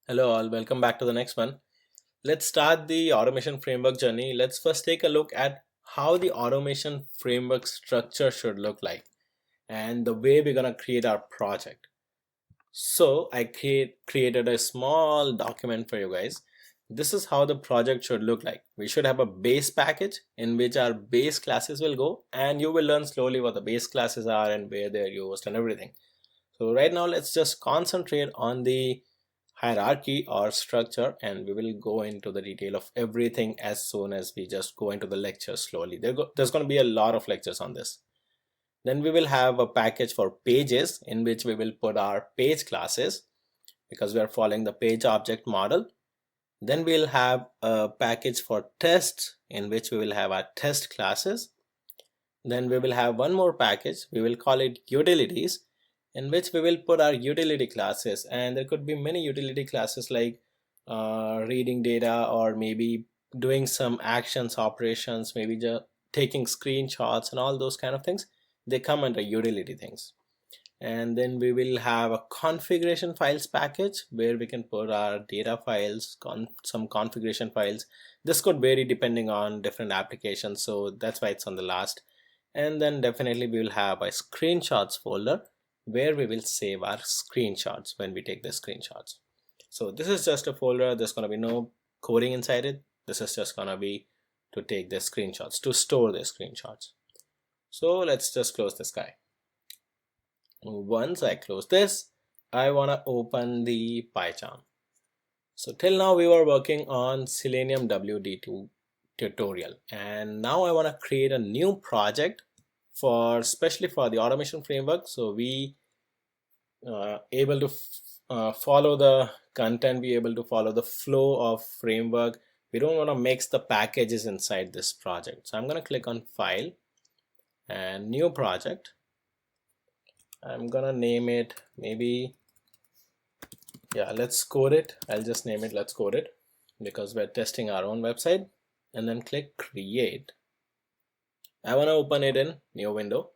Hello all, welcome back to the next one. Let's start the automation framework journey. Let's first take a look at how the automation framework structure should look like and the way we're gonna create our project. So I created a small document for you guys. This is how the project should look like. We should have a base package in which our base classes will go, and you will learn slowly what the base classes are and where they're used and everything. So right now let's just concentrate on the hierarchy or structure, and we will go into the detail of everything as soon as we just go into the lecture slowly. There's going to be a lot of lectures on this. Then we will have a package for pages in which we will put our page classes because we are following the page object model. Then we'll have a package for tests in which we will have our test classes. Then we will have one more package, we will call it utilities, in which we will put our utility classes, and there could be many utility classes like reading data or maybe doing some actions, operations, maybe just taking screenshots and all those kind of things. They come under utility things. And then we will have a configuration files package where we can put our data files, some configuration files. This could vary depending on different applications, so that's why it's on the last. And then definitely we will have a screenshots folder where we will save our screenshots when we take the screenshots. So this is just a folder. There's going to be no coding inside it. This is just going to be to take the screenshots, to store the screenshots. So let's just close this guy. Once I close this, I want to open the PyCharm. So till now we were working on Selenium WD2 tutorial, and now I want to create a new project for especially for the automation framework, so we able to follow the content, be able to follow the flow of framework. We don't want to mix the packages inside this project. So I'm going to click on file and new project. I'm gonna name it maybe, yeah, let's code it. I'll just name it let's code it because we're testing our own website, and then click create. I want to open it in new window,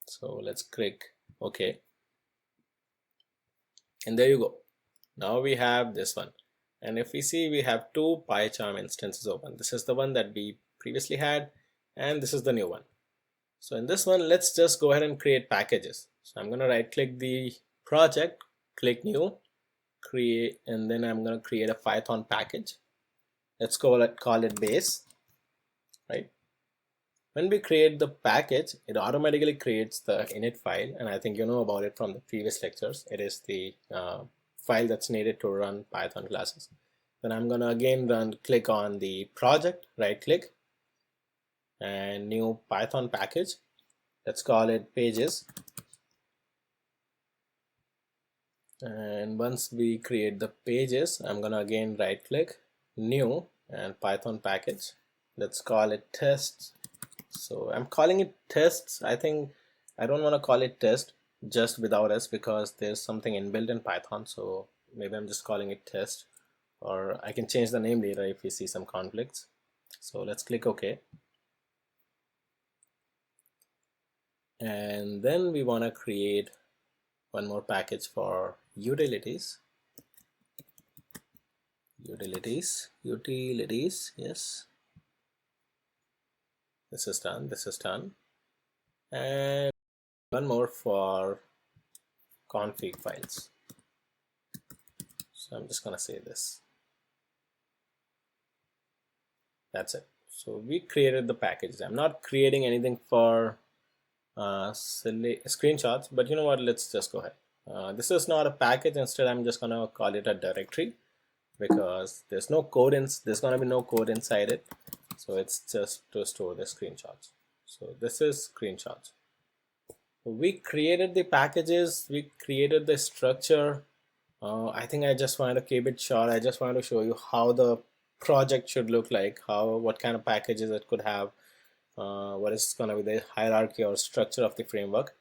so let's click OK, and there you go. Now we have this one, and if we see, we have two PyCharm instances open. This is the one that we previously had, and this is the new one. So in this one, let's just go ahead and create packages. So I'm going to right click the project, click new, create, and then I'm going to create a Python package. Let's call it base, right? When we create the package, it automatically creates the init file, and I think you know about it from the previous lectures. It is the file that's needed to run Python classes. Then I'm going to again click on the project, right click, and new Python package. Let's call it pages. And once we create the pages, I'm gonna again right click, new, and Python package. Let's call it tests. So I'm calling it tests. I think I don't want to call it test just without s because there's something inbuilt in Python, so maybe I'm just calling it test, or I can change the name later if we see some conflicts. So let's click OK. And then we want to create one more package for utilities. Utilities, yes. This is done. And one more for config files. So I'm just gonna say this. That's it. So we created the packages. I'm not creating anything for screenshots, but you know what, let's just go ahead. This is not a package. Instead, I'm just gonna call it a directory because there's no code there's gonna be no code inside it, so it's just to store the screenshots. So this is screenshots. We created the packages, we created the structure. I think I just wanted to keep it short. I just wanted to show you how the project should look like, what kind of packages it could have, what is going to be the hierarchy or structure of the framework.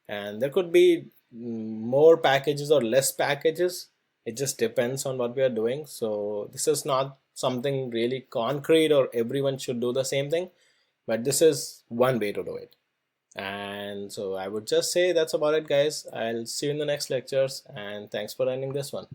And there could be more packages or less packages. It just depends on what we are doing. So this is not something really concrete or everyone should do the same thing, but this is one way to do it. And so I would just say that's about it, guys. I'll see you in the next lectures, and thanks for running this one.